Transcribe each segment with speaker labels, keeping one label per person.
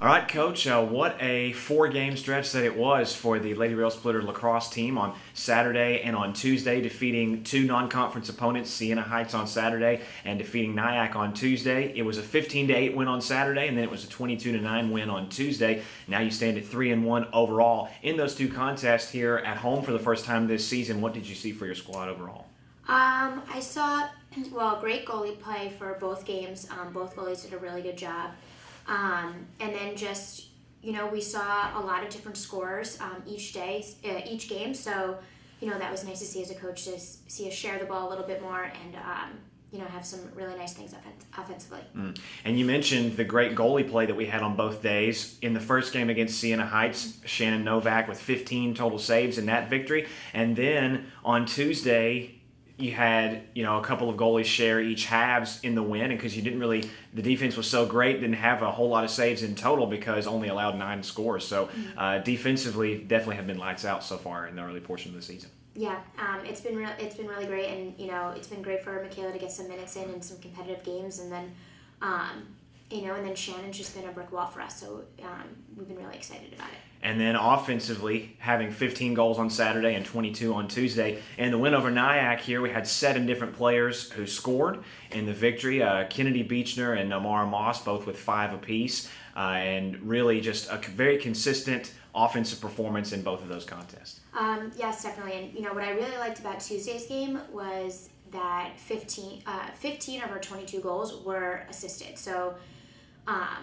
Speaker 1: All right, Coach, what a four-game stretch that it was for the Lady Rail Splitter lacrosse team on Saturday and on Tuesday, defeating two non-conference opponents, Siena Heights on Saturday and defeating Nyack on Tuesday. It was a 15-8 win on Saturday, and then it was a 22-9 win on Tuesday. Now you stand at 3-1 overall. In those two contests here at home for the first time this season, what did you see for your squad overall?
Speaker 2: I saw, great goalie play for both games. Both goalies did a really good job. And then just, we saw a lot of different scores each game. So, that was nice to see as a coach to see us share the ball a little bit more and, have some really nice things offensively.
Speaker 1: And you mentioned the great goalie play that we had on both days. In the first game against Siena Heights, Shannon Novak with 15 total saves in that victory. And then on Tuesday, you had, a couple of goalies share each halves in the win, and because the defense was so great, didn't have a whole lot of saves in total because only allowed 9 scores. So defensively, definitely have been lights out so far in the early portion of the season.
Speaker 2: Yeah, it's been really great, and it's been great for Michaela to get some minutes in some competitive games, and then and then Shannon's just been a brick wall for us. So we've been really excited about it.
Speaker 1: And then offensively, having 15 goals on Saturday and 22 on Tuesday. And the win over Nyack here, we had 7 different players who scored in the victory. Kennedy Beechner and Amara Moss, both with 5 apiece. And really just a very consistent offensive performance in both of those contests.
Speaker 2: Yes, definitely. And, what I really liked about Tuesday's game was that 15 of our 22 goals were assisted. So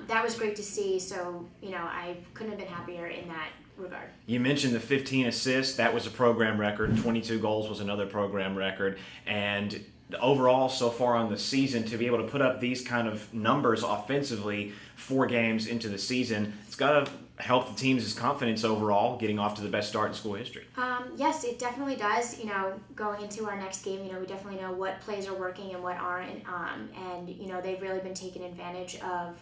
Speaker 2: that was great to see. So, I couldn't have been happier in that regard.
Speaker 1: You mentioned the 15 assists. That was a program record. 22 goals was another program record. And overall, so far on the season, to be able to put up these kind of numbers offensively 4 games into the season, it's got to help the team's confidence overall, getting off to the best start in school history.
Speaker 2: Yes, it definitely does. Going into our next game, we definitely know what plays are working and what aren't. And they've really been taking advantage of,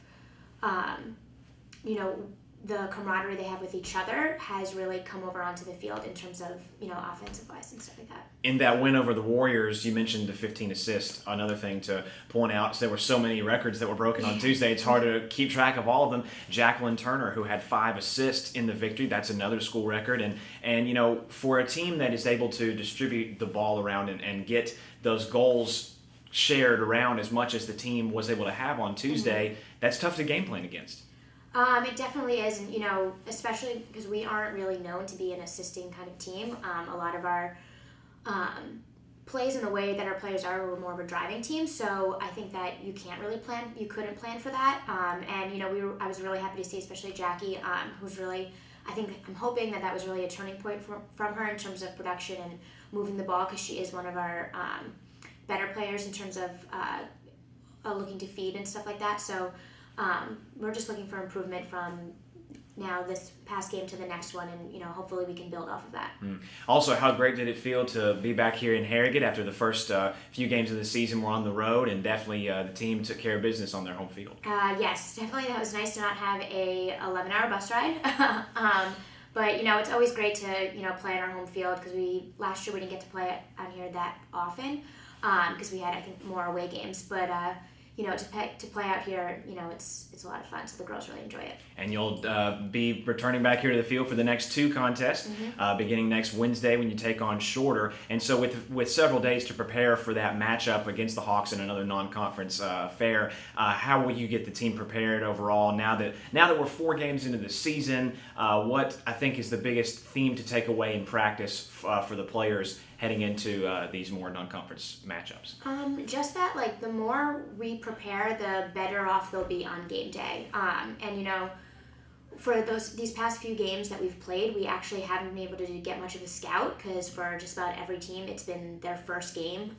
Speaker 2: the camaraderie they have with each other has really come over onto the field in terms of, offensive-wise and stuff like that.
Speaker 1: In that win over the Warriors, you mentioned the 15 assists. Another thing to point out is there were so many records that were broken on Tuesday, it's hard to keep track of all of them. Jacqueline Turner, who had 5 assists in the victory, that's another school record. And for a team that is able to distribute the ball around and get those goals shared around as much as the team was able to have on Tuesday, that's tough to game plan against.
Speaker 2: It definitely is, and especially because we aren't really known to be an assisting kind of team. A lot of our plays and the way that our players are, we're more of a driving team. So I think that you couldn't plan for that. And I was really happy to see, especially Jackie, who's really, I'm hoping that was really a turning point from her in terms of production and moving the ball, because she is one of our better players in terms of looking to feed and stuff like that. So. We're just looking for improvement from now this past game to the next one, and hopefully we can build off of that.
Speaker 1: Also, how great did it feel to be back here in Harrogate after the first few games of the season were on the road, and definitely the team took care of business on their home field?
Speaker 2: Yes, definitely. That was nice to not have a 11-hour bus ride. But it's always great to play on our home field, because last year we didn't get to play on here that often because we had more away games, but. To play out here, it's a lot of fun, so the girls really enjoy it.
Speaker 1: And you'll be returning back here to the field for the next 2 contests, beginning next Wednesday when you take on Shorter. And so with several days to prepare for that matchup against the Hawks in another non-conference fair, how will you get the team prepared overall now that we're 4 games into the season? What I think is the biggest theme to take away in practice for the players heading into these more non-conference matchups?
Speaker 2: Just that, the more we prepare, the better off they'll be on game day. For these past few games that we've played, we actually haven't been able to get much of a scout, because for just about every team, it's been their first game.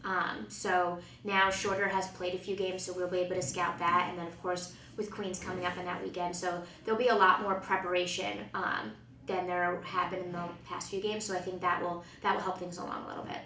Speaker 2: So now Shorter has played a few games, so we'll be able to scout that. And then, of course, with Queens coming up in that weekend. So there'll be a lot more preparation than there have been in the past few games. So I think that will help things along a little bit.